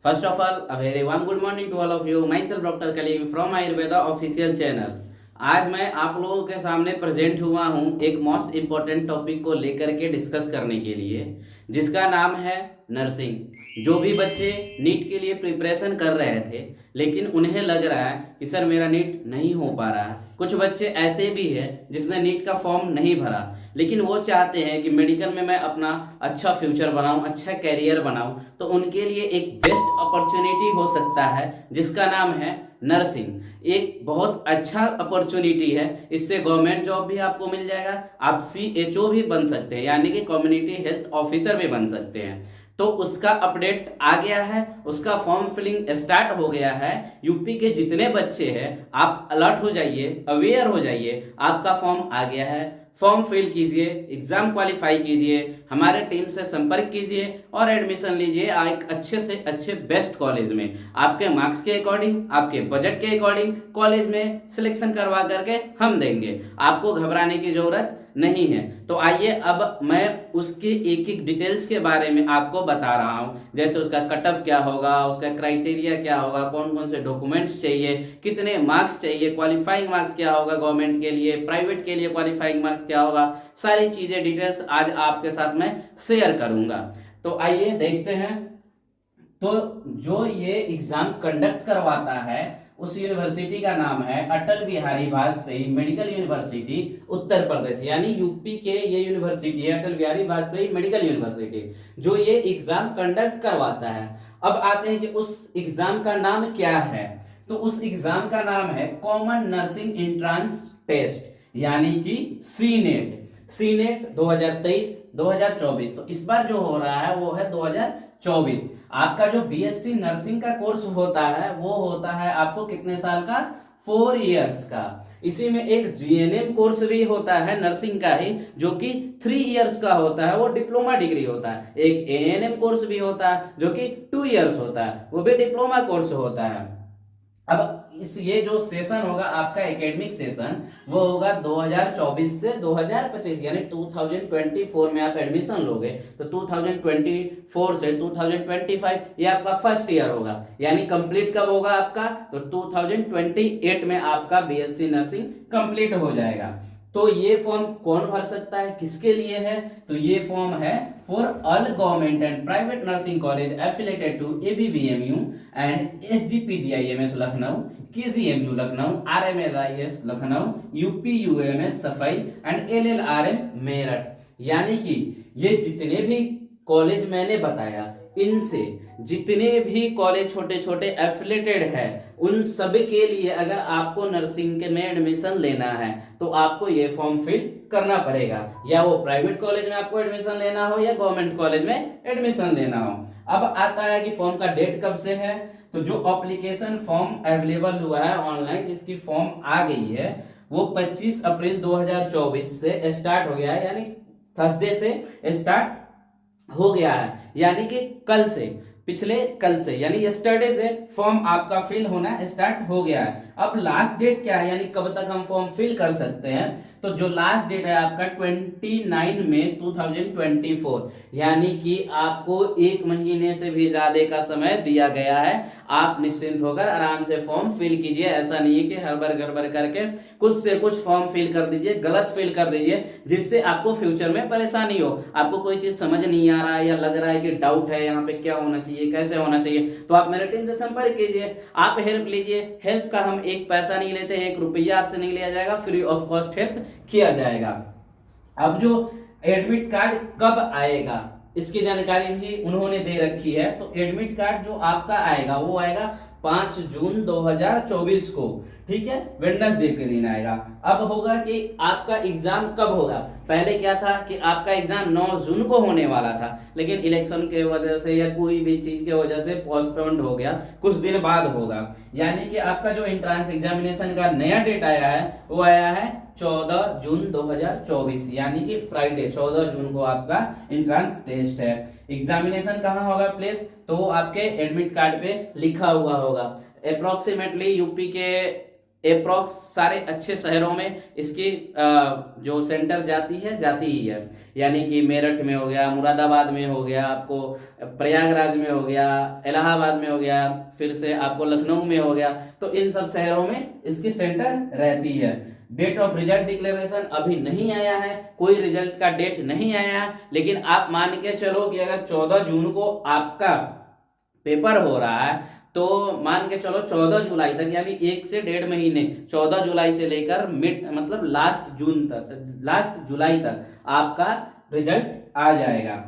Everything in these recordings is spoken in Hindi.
First of all, a very warm good morning to all of you. Myself Dr. Kaleem from Ayurveda official channel. आज मैं आप लोगों के सामने प्रेजेंट हुआ हूँ एक मोस्ट इम्पोर्टेंट टॉपिक को लेकर के डिस्कस करने के लिए, जिसका नाम है नर्सिंग। जो भी बच्चे नीट के लिए प्रिपरेशन कर रहे थे लेकिन उन्हें लग रहा है कि सर मेरा नीट नहीं हो पा रहा है, कुछ बच्चे ऐसे भी हैं जिसने नीट का फॉर्म नहीं भरा लेकिन वो चाहते हैं कि मेडिकल में मैं अपना अच्छा फ्यूचर बनाऊं, अच्छा कैरियर बनाऊं, तो उनके लिए एक बेस्ट अपॉर्चुनिटी हो सकता है जिसका नाम है नर्सिंग। एक बहुत अच्छा अपॉर्चुनिटी है, इससे गवर्नमेंट जॉब भी आपको मिल जाएगा, आप CHO भी बन सकते हैं यानी कि कम्युनिटी हेल्थ ऑफिसर भी बन सकते हैं। तो उसका अपडेट आ गया है, उसका फॉर्म फिलिंग स्टार्ट हो गया है। यूपी के जितने बच्चे हैं आप अलर्ट हो जाइए, अवेयर हो जाइए, आपका फॉर्म आ गया है। फॉर्म फिल कीजिए, एग्जाम क्वालिफाई कीजिए, हमारे टीम से संपर्क कीजिए और एडमिशन लीजिए एक अच्छे से अच्छे बेस्ट कॉलेज में। आपके मार्क्स के अकॉर्डिंग, आपके बजट के अकॉर्डिंग कॉलेज में सिलेक्शन करवा करके हम देंगे, आपको घबराने की जरूरत नहीं है। तो आइए अब मैं उसके एक एक डिटेल्स के बारे में आपको बता रहा हूं, जैसे उसका कट ऑफ क्या होगा, उसका क्राइटेरिया क्या होगा, कौन कौन से डॉक्यूमेंट्स चाहिए, कितने मार्क्स चाहिए, क्वालिफाइंग मार्क्स क्या होगा गवर्नमेंट के लिए, प्राइवेट के लिए क्वालिफाइंग मार्क्स क्या होगा, सारी चीजें डिटेल्स आज आपके साथ मैं शेयर करूंगा। तो आइए देखते हैं। तो जो ये एग्जाम कंडक्ट करवाता है उस यूनिवर्सिटी का नाम है अटल बिहारी वाजपेयी मेडिकल यूनिवर्सिटी उत्तर प्रदेश, यानी यूपी के ये यूनिवर्सिटी है अटल बिहारी वाजपेयी मेडिकल यूनिवर्सिटी, जो ये एग्जाम कंडक्ट करवाता है। अब आते हैं कि उस एग्जाम का नाम क्या है। तो उस एग्जाम का नाम है कॉमन नर्सिंग एंट्रेंस टेस्ट, यानी कि सीनेट। सीनेट 2023-2024, तो इस बार जो हो रहा है वो है 2024। आपका जो BSc नर्सिंग का कोर्स होता है वो होता है आपको कितने साल का, 4 इयर्स का। इसी में एक GNM कोर्स भी होता है नर्सिंग का ही, जो कि 3 इयर्स का होता है, वो डिप्लोमा डिग्री होता है। एक ANM कोर्स भी होता है जो कि 2 इयर्स होता है, वो भी डिप्लोमा कोर्स होता है। अब ये जो सेशन होगा आपका एकेडमिक सेशन, वो होगा 2024 से 2025, यानी 2024 में आप एडमिशन लोगे तो 2024 से 2025 ये आपका फर्स्ट ईयर होगा, यानी कंप्लीट कब होगा आपका, तो 2028 में आपका BSc नर्सिंग कंप्लीट हो जाएगा। तो ये फॉर्म कौन भर सकता है, किसके लिए है, तो ये फॉर्म है for all government and private nursing college affiliated to ABBMU and SGPGIMS Lucknow, KGMU Lucknow, RMLIS Lucknow, UPUMS Saifai and LLRM Meerut. यानी कि ये जितने भी कॉलेज मैंने बताया, इनसे जितने भी कॉलेज छोटे छोटे एफिलेटेड है, उन सब के लिए अगर आपको नर्सिंग के में एडमिशन लेना है तो आपको ये फॉर्म फिल करना पड़ेगा, या वो प्राइवेट कॉलेज में आपको एडमिशन लेना हो या गवर्नमेंट कॉलेज में एडमिशन लेना हो। अब आता है कि फॉर्म का डेट कब से है। तो जो एप्लीकेशन फॉर्म अवेलेबल हुआ है ऑनलाइन, इसकी फॉर्म आ गई है, वो 25 अप्रैल 2024 से स्टार्ट हो गया है, यानी थर्सडे से स्टार्ट हो गया है, यानी कि कल से, पिछले कल से, यानी यस्टरडे से फॉर्म आपका फिल होना स्टार्ट हो गया है। अब लास्ट डेट क्या है, यानी कब तक हम फॉर्म फिल कर सकते हैं, तो जो लास्ट डेट है आपका 29 मई 2024, यानी कि आपको 1 महीने से भी ज्यादा का समय दिया गया है। आप निश्चिंत होकर आराम से फॉर्म फिल कीजिए, ऐसा नहीं है कि हड़बड़ गड़बड़ करके कुछ से कुछ फॉर्म फिल कर दीजिए, गलत फिल कर दीजिए, जिससे आपको फ्यूचर में परेशानी हो। आपको कोई चीज समझ नहीं आ रहा है या लग रहा है कि डाउट है यहाँ पे क्या होना चाहिए, कैसे होना चाहिए, तो आप मेरे टीम से संपर्क कीजिए, आप हेल्प लीजिए। हेल्प का हम एक पैसा नहीं लेते, 1 रुपया आपसे नहीं लिया जाएगा, फ्री ऑफ कॉस्ट हेल्प किया जाएगा। अब जो एडमिट कार्ड कब आएगा इसकी जानकारी भी उन्होंने दे रखी है। तो एडमिट कार्ड जो आपका आएगा वो आएगा 5 जून 2024 को, ठीक है, वेडनेसडे के दिन आएगा। अब होगा कि आपका एग्जाम कब होगा। पहले क्या था कि आपका एग्जाम 9 जून को होने वाला था, लेकिन इलेक्शन के वजह से या कोई भी चीज के वजह से पोस्टपोन्ड हो गया, कुछ दिन बाद होगा। यानी कि आपका जो एंट्रेंस एग्जामिनेशन का नया डेट आया है वो आया है 14 जून 2024, यानी कि फ्राइडे 14 जून को आपका एंट्रेंस टेस्ट है। एग्जामिनेशन कहाँ होगा प्लेस, तो आपके एडमिट कार्ड पे लिखा हुआ होगा। अप्रोक्सीमेटली यूपी के अप्रोक्स सारे अच्छे शहरों में इसकी जो सेंटर जाती ही है। यानी कि मेरठ में हो गया, मुरादाबाद में हो गया, आपको प्रयागराज में हो गया, इलाहाबाद में हो गया, फिर से आपको लखनऊ में हो गया, तो इन सब शहरों में इसकी सेंटर रहती है। डेट ऑफ रिजल्ट डिक्लेरेशन अभी नहीं आया है, कोई रिजल्ट का डेट नहीं आया है, लेकिन आप मान के चलो कि अगर 14 जून को आपका पेपर हो रहा है तो मान के चलो 14 जुलाई तक, यानी 1 से 1.5 महीने, 14 जुलाई से लेकर मिड मतलब लास्ट जुलाई तक आपका रिजल्ट आ जाएगा।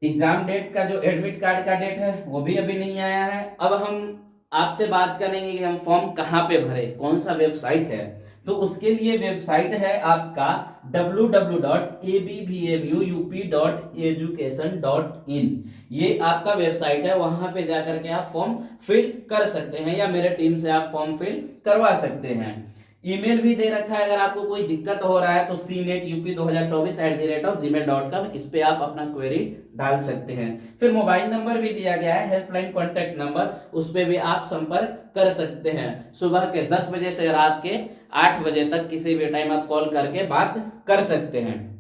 एग्जाम डेट का जो एडमिट कार्ड का डेट है वो भी अभी नहीं आया है। अब हम आपसे बात करेंगे कि हम फॉर्म कहाँ पे भरे, कौन सा वेबसाइट है। तो उसके लिए वेबसाइट है आपका www.abbmuup.education.in। ये आपका वेबसाइट है, वहां पे जाकर के आप फॉर्म फिल कर सकते हैं या मेरे टीम से आप फॉर्म फिल करवा सकते हैं। ईमेल भी दे रखा है, अगर आपको कोई दिक्कत हो रहा है तो cnetup2024@gmail.com, इस पे आप अपना क्वेरी डाल सकते हैं। फिर मोबाइल नंबर भी दिया गया है, हेल्पलाइन कॉन्टैक्ट नंबर, उस पे भी आप संपर्क कर सकते हैं। सुबह के 10 बजे से रात के 8 बजे तक किसी भी टाइम आप कॉल करके बात कर सकते हैं।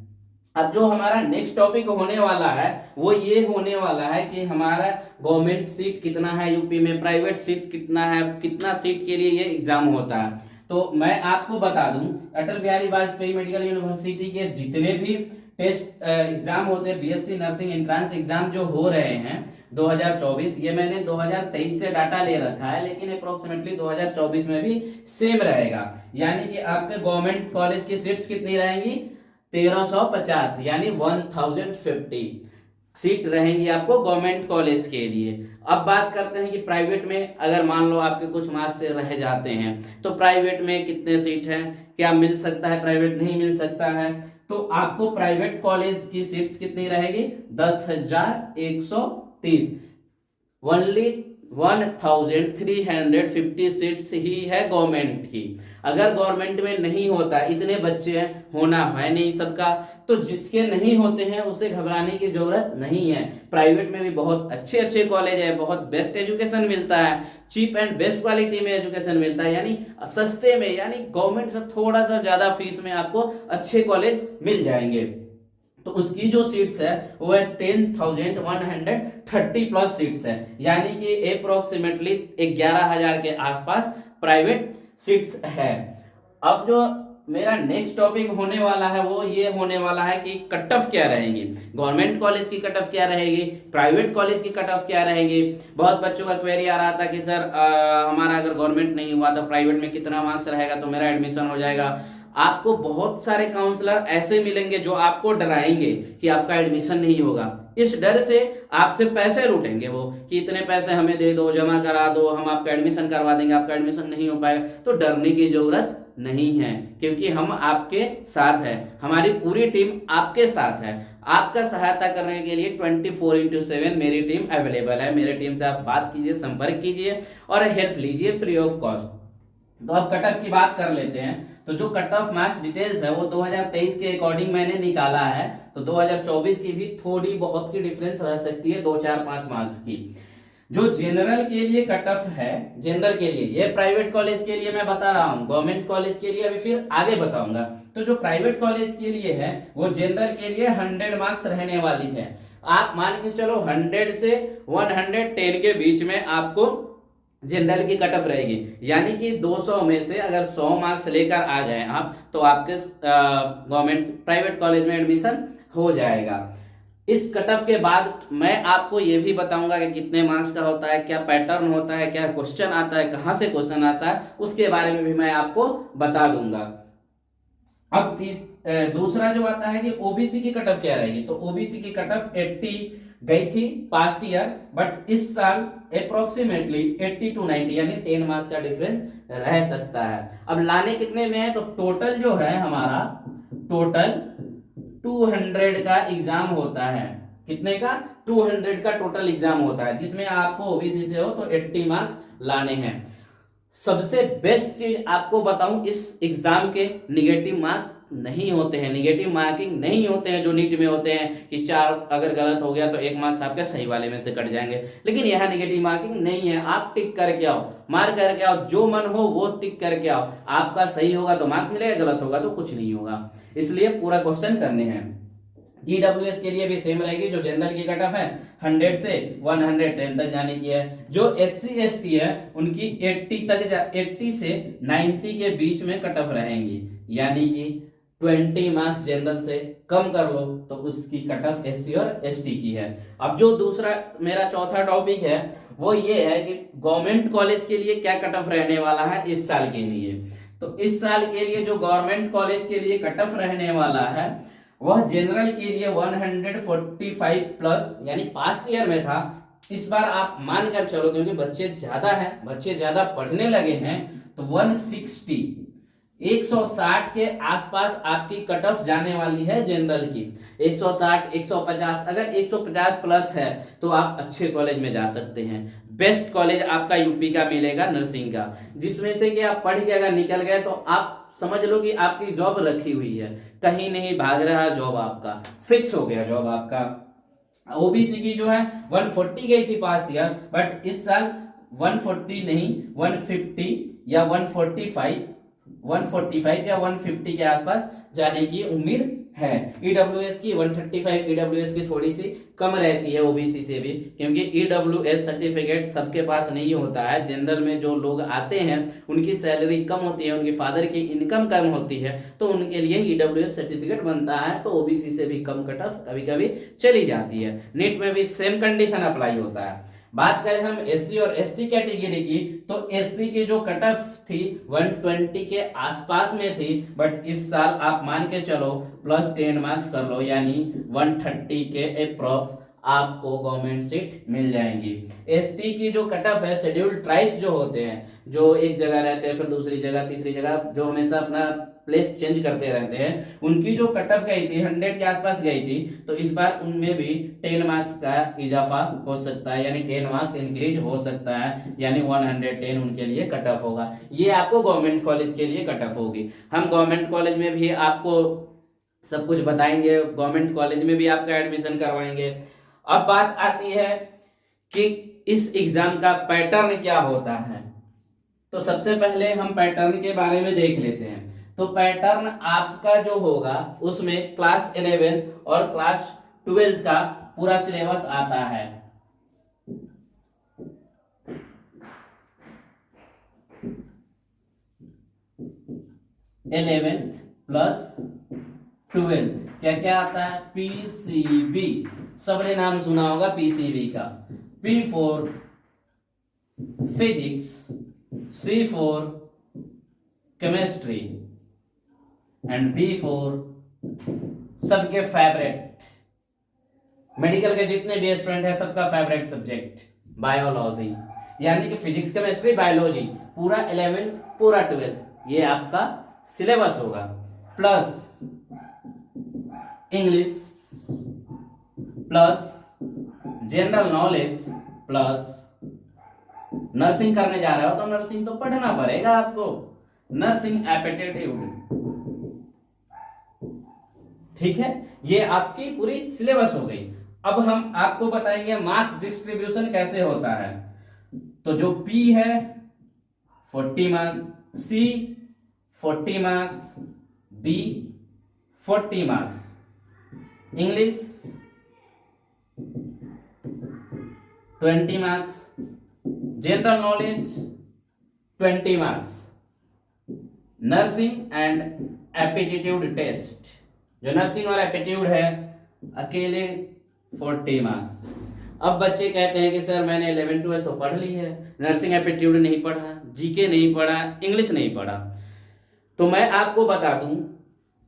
अब जो हमारा नेक्स्ट टॉपिक होने वाला है वो ये होने वाला है कि हमारा गवर्नमेंट सीट कितना है यूपी में, प्राइवेट सीट कितना है, कितना सीट के लिए ये एग्जाम होता है। तो मैं आपको बता दूं, अटल बिहारी वाजपेयी मेडिकल यूनिवर्सिटी के जितने भी टेस्ट एग्जाम होते हैं, बीएससी नर्सिंग एंट्रेंस एग्जाम जो हो रहे हैं 2024, ये मैंने 2023 से डाटा ले रखा है, लेकिन अप्रोक्सीमेटली 2024 में भी सेम रहेगा। यानी कि आपके गवर्नमेंट कॉलेज की सीट्स कितनी रहेंगी, 1350, यानी 1050 सीट रहेंगी आपको गवर्नमेंट कॉलेज के लिए। अब बात करते हैं कि प्राइवेट में अगर मान लो आपके कुछ मार्क्स से रह जाते हैं तो प्राइवेट में कितने सीट हैं, क्या मिल सकता है, प्राइवेट नहीं मिल सकता है। तो आपको प्राइवेट कॉलेज की सीट्स कितनी रहेगी, 10,130, ओनली 1350 सीट्स ही है गवर्नमेंट की। अगर गवर्नमेंट में नहीं होता, इतने बच्चे हैं, होना है नहीं सबका, तो जिसके नहीं होते हैं उसे घबराने की जरूरत नहीं है। प्राइवेट में भी बहुत अच्छे अच्छे कॉलेज है, बहुत बेस्ट एजुकेशन मिलता है, चीप एंड बेस्ट क्वालिटी में एजुकेशन मिलता है, यानी सस्ते में, यानी गवर्नमेंट से थोड़ा सा ज्यादा फीस में आपको अच्छे कॉलेज मिल जाएंगे। तो उसकी जो सीट्स है वो है 10,130 प्लस सीट्स है, यानी कि अप्रोक्सीमेटली 11,000 के आसपास प्राइवेट सीट्स है। अब जो मेरा नेक्स्ट टॉपिक होने वाला है वो ये होने वाला है कि कट ऑफ क्या रहेगी, गवर्नमेंट कॉलेज की कट ऑफ क्या रहेगी, प्राइवेट कॉलेज की कट ऑफ क्या रहेगी। बहुत बच्चों का क्वेरी आ रहा था कि सर हमारा अगर गवर्नमेंट नहीं हुआ तो प्राइवेट में कितना मार्क्स रहेगा तो मेरा एडमिशन हो जाएगा। आपको बहुत सारे काउंसलर ऐसे मिलेंगे जो आपको डराएंगे कि आपका एडमिशन नहीं होगा, इस डर से आपसे पैसे लूटेंगे वो कि इतने पैसे हमें दे दो, जमा करा दो, हम आपका एडमिशन करवा देंगे, आपका एडमिशन नहीं हो पाएगा। तो डरने की जरूरत नहीं है, क्योंकि हम आपके साथ हैं, हमारी पूरी टीम आपके साथ है। आपका सहायता करने के लिए 24/7 मेरी टीम अवेलेबल है। मेरे टीम से आप बात कीजिए, संपर्क कीजिए और हेल्प लीजिए फ्री ऑफ कॉस्ट। तो अब कट ऑफ की बात कर लेते हैं। तो जो कट ऑफ मार्क्स डिटेल्स है वो 2023 के अकॉर्डिंग मैंने निकाला है, तो 2024 की भी थोड़ी बहुत की डिफरेंस रह सकती है, 2 4 5 मार्क्स की। जो जनरल के लिए कट ऑफ है, जनरल के लिए, ये प्राइवेट कॉलेज के लिए मैं बता रहा हूँ, गवर्नमेंट कॉलेज के लिए अभी फिर आगे बताऊंगा। तो जो प्राइवेट कॉलेज के लिए है वो जनरल के लिए 100 मार्क्स रहने वाली है। आप मान के चलो 100 से 110 के बीच में आपको जनरल की कट ऑफ रहेगी, यानी कि 200 में से अगर 100 मार्क्स लेकर आ गए आप तो आपके गवर्नमेंट प्राइवेट कॉलेज में एडमिशन हो जाएगा। इस कट ऑफ के बाद मैं आपको ये भी बताऊंगा कि कितने मार्क्स का होता है, क्या पैटर्न होता है, क्या क्वेश्चन आता है, कहाँ से क्वेश्चन आता है, उसके बारे में भी मैं आपको बता दूंगा। अब दूसरा जो आता है कि ओबीसी की कट ऑफ क्या रहेगी। तो ओबीसी की कट ऑफ 80 गई थी पास्ट ईयर, बट इस साल अप्रोक्सीमेटली 80 to 90, यानी 10 मार्क्स का डिफरेंस रह सकता है। अब लाने कितने में है, तो टोटल जो है हमारा टोटल 200 का एग्जाम होता है। कितने का, 200 का टोटल एग्जाम होता है, जिसमें आपको ओबीसी से हो तो 80 मार्क्स लाने हैं। सबसे बेस्ट चीज आपको बताऊं इस एग्जाम के निगेटिव मार्क नहीं होते हैं, निगेटिव मार्किंग नहीं होते हैं जो नीट में होते हैं कि 4 अगर गलत हो गया तो 1 मार्क्स आपके सही वाले में से कट जाएंगे। लेकिन यहाँ निगेटिव मार्किंग नहीं है, आप टिक करके आओ, मार्क करके आओ, जो मन हो वो टिक करके आओ, आपका सही होगा तो मार्क्स मिलेगा, गलत होगा तो कुछ नहीं होगा। इसलिए पूरा क्वेश्चन करने हैं। ईडब्ल्यूएस के लिए भी सेम रहेगी, जो जनरल की कट ऑफ है 100 से 110 तक जाने की है। जो SC ST है उनकी 80 से 90 के बीच में कट ऑफ रहेंगी, यानी कि 20 मार्क्स जनरल से कम कर लो तो उसकी कट ऑफ SC और ST की है। अब जो दूसरा मेरा चौथा टॉपिक है वो ये है कि गवर्नमेंट कॉलेज के लिए क्या कट ऑफ रहने वाला है इस साल के लिए। तो इस साल के लिए जो गवर्नमेंट कॉलेज के लिए कट ऑफ रहने वाला है वह जनरल के लिए 145 प्लस, यानी पास्ट ईयर में था, इस बार आप मान कर चलो क्योंकि बच्चे ज्यादा हैं, बच्चे ज्यादा पढ़ने लगे हैं, तो 160 के आसपास आपकी कट ऑफ जाने वाली है जनरल की। 160 150, अगर 150 प्लस है तो आप अच्छे कॉलेज में जा सकते हैं। बेस्ट कॉलेज आपका यूपी का मिलेगा नर्सिंग का, जिसमें से कि आप पढ़ के अगर निकल गए तो आप समझ लो कि आपकी जॉब रखी हुई है, कहीं नहीं भाग रहा जॉब, आपका फिक्स हो गया जॉब आपका। ओबीसी की जो है 140 गई थी पास्ट ईयर, बट इस साल 140 नहीं 150 या 145 या 150 के आसपास जाने की उम्मीद है। ईडब्ल्यूएस की 135 ईडब्ल्यूएस की थोड़ी सी कम रहती है ओबीसी से भी, क्योंकि ईडब्ल्यूएस सर्टिफिकेट सबके पास नहीं होता है। जनरल में जो लोग आते हैं उनकी सैलरी कम होती है, उनके फादर की इनकम कम होती है, तो उनके लिए ईडब्ल्यूएस सर्टिफिकेट बनता है, तो ओबीसी से भी कम कट ऑफ कभी कभी चली जाती है। नीट में भी सेम कंडीशन अप्लाई होता है। बात करें हम एससी और एसटी कैटेगरी की, तो एससी की जो कट ऑफ थी 120 के आसपास में थी, बट इस साल आप मान के चलो प्लस 10 मार्क्स कर लो, यानी 130 के अप्रॉक्स आपको गवर्नमेंट सीट मिल जाएंगी। एसटी की जो कट ऑफ है, शेड्यूल्ड ट्राइब्स जो होते हैं, जो एक जगह रहते हैं फिर दूसरी जगह तीसरी जगह, जो हमेशा अपना प्लेस चेंज करते रहते हैं, उनकी जो कट ऑफ गई थी 100 के आसपास गई थी, तो इस बार उनमें भी 10 मार्क्स का इजाफा हो सकता है, यानी 10 मार्क्स इंक्रीज हो सकता है, यानी 110 उनके लिए कट ऑफ होगा। ये आपको गवर्नमेंट कॉलेज के लिए कट ऑफ होगी। हम गवर्नमेंट कॉलेज में भी आपको सब कुछ बताएंगे, गवर्नमेंट कॉलेज में भी आपका एडमिशन करवाएंगे। अब बात आती है कि इस एग्जाम का पैटर्न क्या होता है, तो सबसे पहले हम पैटर्न के बारे में देख लेते हैं। तो पैटर्न आपका जो होगा उसमें क्लास 11 और क्लास 12 का पूरा सिलेबस आता है। इलेवेंथ प्लस 12 क्या क्या आता है, पीसीबी, सबने नाम सुना होगा पीसीबी का। P for physics, C for chemistry and B for सबके फेवरेट, मेडिकल के जितने भी स्टूडेंट है सबका फेवरेट सब्जेक्ट बायोलॉजी, यानी कि फिजिक्स केमिस्ट्री बायोलॉजी, पूरा 11th पूरा 12th ये आपका सिलेबस होगा। Plus English, plus general knowledge, plus nursing करने जा रहे हो तो नर्सिंग तो पढ़ना पड़ेगा आपको, नर्सिंग एप्टीट्यूड, ठीक है। ये आपकी पूरी सिलेबस हो गई। अब हम आपको बताएंगे मार्क्स डिस्ट्रीब्यूशन कैसे होता है। तो जो पी है 40 marks, C 40 marks, B 40 marks, English 20 marks, general knowledge 20 marks, nursing and aptitude test, जो नर्सिंग और एप्टीट्यूड है अकेले 40 मार्क्स। अब बच्चे कहते हैं कि सर मैंने 11 12 तो पढ़ ली है, नर्सिंग एप्टीट्यूड नहीं पढ़ा, जीके नहीं पढ़ा, इंग्लिश नहीं पढ़ा, तो मैं आपको बता दूं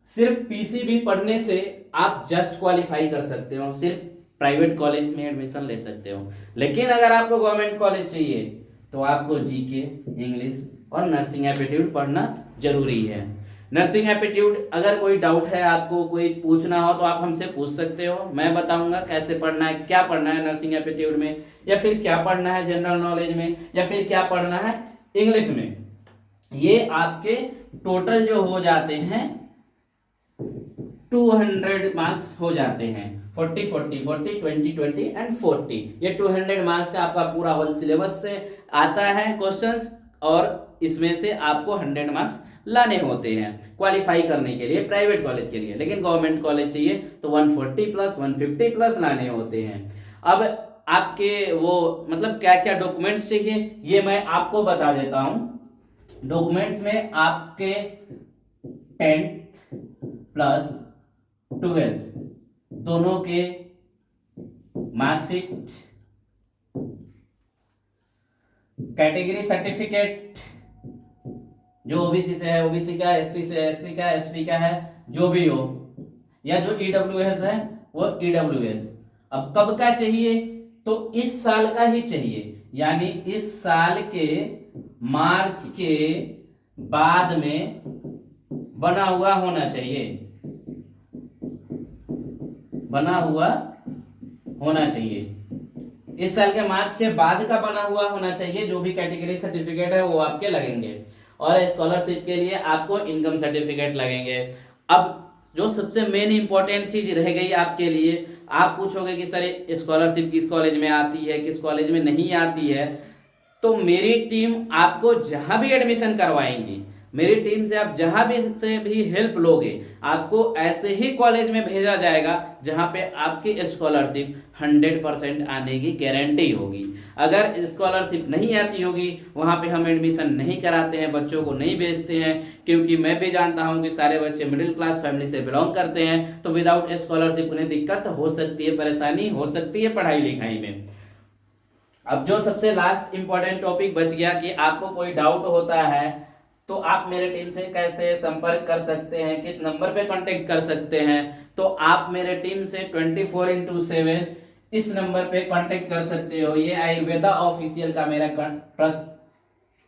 सिर्फ पीसीबी पढ़ने से आप जस्ट क्वालिफाई कर सकते हो, सिर्फ प्राइवेट कॉलेज में एडमिशन ले सकते हो। लेकिन अगर आपको गवर्नमेंट कॉलेज चाहिए तो आपको जीके, इंग्लिश और नर्सिंग एप्टीट्यूड पढ़ना जरूरी है। नर्सिंग एप्टीट्यूड अगर कोई डाउट है, आपको कोई पूछना हो तो आप हमसे पूछ सकते हो, मैं बताऊंगा कैसे पढ़ना है, क्या पढ़ना है नर्सिंग एप्टीट्यूड में, या फिर क्या पढ़ना है जनरल नॉलेज में, या फिर क्या पढ़ना है इंग्लिश में। ये आपके टोटल जो हो जाते हैं 200 मार्क्स हो जाते हैं। 40 40 40 20 20 एंड 40, ये 200 मार्क्स का आपका पूरा होल सिलेबस से आता है क्वेश्चंस, और इसमें से आपको 100 मार्क्स लाने होते हैं क्वालिफाई करने के लिए प्राइवेट कॉलेज के लिए। लेकिन गवर्नमेंट कॉलेज चाहिए तो 140 प्लस 150 प्लस लाने होते हैं। अब आपके वो मतलब क्या क्या डॉक्यूमेंट्स चाहिए ये मैं आपको बता देता हूं। डॉक्यूमेंट्स में आपके 10th प्लस 12th दोनों के मार्कशीट, कैटेगरी सर्टिफिकेट, जो ओबीसी से है ओबीसी का, एससी से एससी का, एसटी का है जो भी हो, या जो ईडब्ल्यूएस है वो ईडब्ल्यूएस। अब कब का चाहिए, तो इस साल का ही चाहिए, यानी इस साल के मार्च के बाद में बना हुआ होना चाहिए, बना हुआ होना चाहिए। इस साल के मार्च के बाद का बना हुआ होना चाहिए। जो भी कैटेगरी सर्टिफिकेट है वो आपके लगेंगे, और स्कॉलरशिप के लिए आपको इनकम सर्टिफिकेट लगेंगे। अब जो सबसे मेन इंपॉर्टेंट चीज रह गई आपके लिए, आप पूछोगे कि सर स्कॉलरशिप किस कॉलेज में आती है, किस कॉलेज में नहीं आती है। तो मेरी टीम आपको जहां भी एडमिशन करवाएंगी, मेरी टीम से आप जहां भी से भी हेल्प लोगे, आपको ऐसे ही कॉलेज में भेजा जाएगा जहां पे आपकी स्कॉलरशिप 100% आने की गारंटी होगी। अगर स्कॉलरशिप नहीं आती होगी वहां पे हम एडमिशन नहीं कराते हैं, बच्चों को नहीं भेजते हैं, क्योंकि मैं भी जानता हूं कि सारे बच्चे मिडिल क्लास फैमिली से बिलोंग करते हैं, तो विदाउट स्कॉलरशिप उन्हें दिक्कत हो सकती है, परेशानी हो सकती है पढ़ाई लिखाई में। अब जो सबसे लास्ट इंपॉर्टेंट टॉपिक बच गया कि आपको कोई डाउट होता है तो आप मेरे टीम से कैसे संपर्क कर सकते हैं, किस नंबर पे कांटेक्ट कर सकते हैं। तो आप मेरे टीम से 24/7 इस नंबर पे कांटेक्ट कर सकते हो। ये आयुर्वेदा ऑफिशियल का मेरा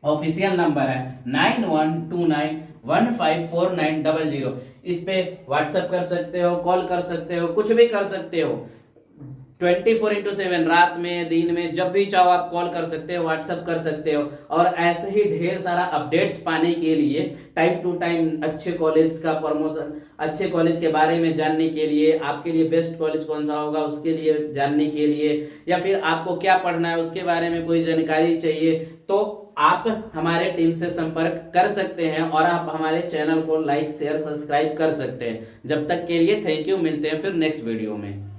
ऑफिशियल नंबर है 9129154900। इस पे व्हाट्सएप कर सकते हो, कॉल कर सकते हो, कुछ भी कर सकते हो। 24/7 रात में दिन में जब भी चाहो आप कॉल कर सकते हो, व्हाट्सएप कर सकते हो। और ऐसे ही ढेर सारा अपडेट्स पाने के लिए, टाइम टू टाइम अच्छे कॉलेज का प्रमोशन, अच्छे कॉलेज के बारे में जानने के लिए, आपके लिए बेस्ट कॉलेज कौन सा होगा उसके लिए जानने के लिए, या फिर आपको क्या पढ़ना है उसके बारे में कोई जानकारी चाहिए, तो आप हमारे टीम से संपर्क कर सकते हैं। और आप हमारे चैनल को लाइक शेयर सब्सक्राइब कर सकते हैं। जब तक के लिए थैंक यू, मिलते हैं फिर नेक्स्ट वीडियो में।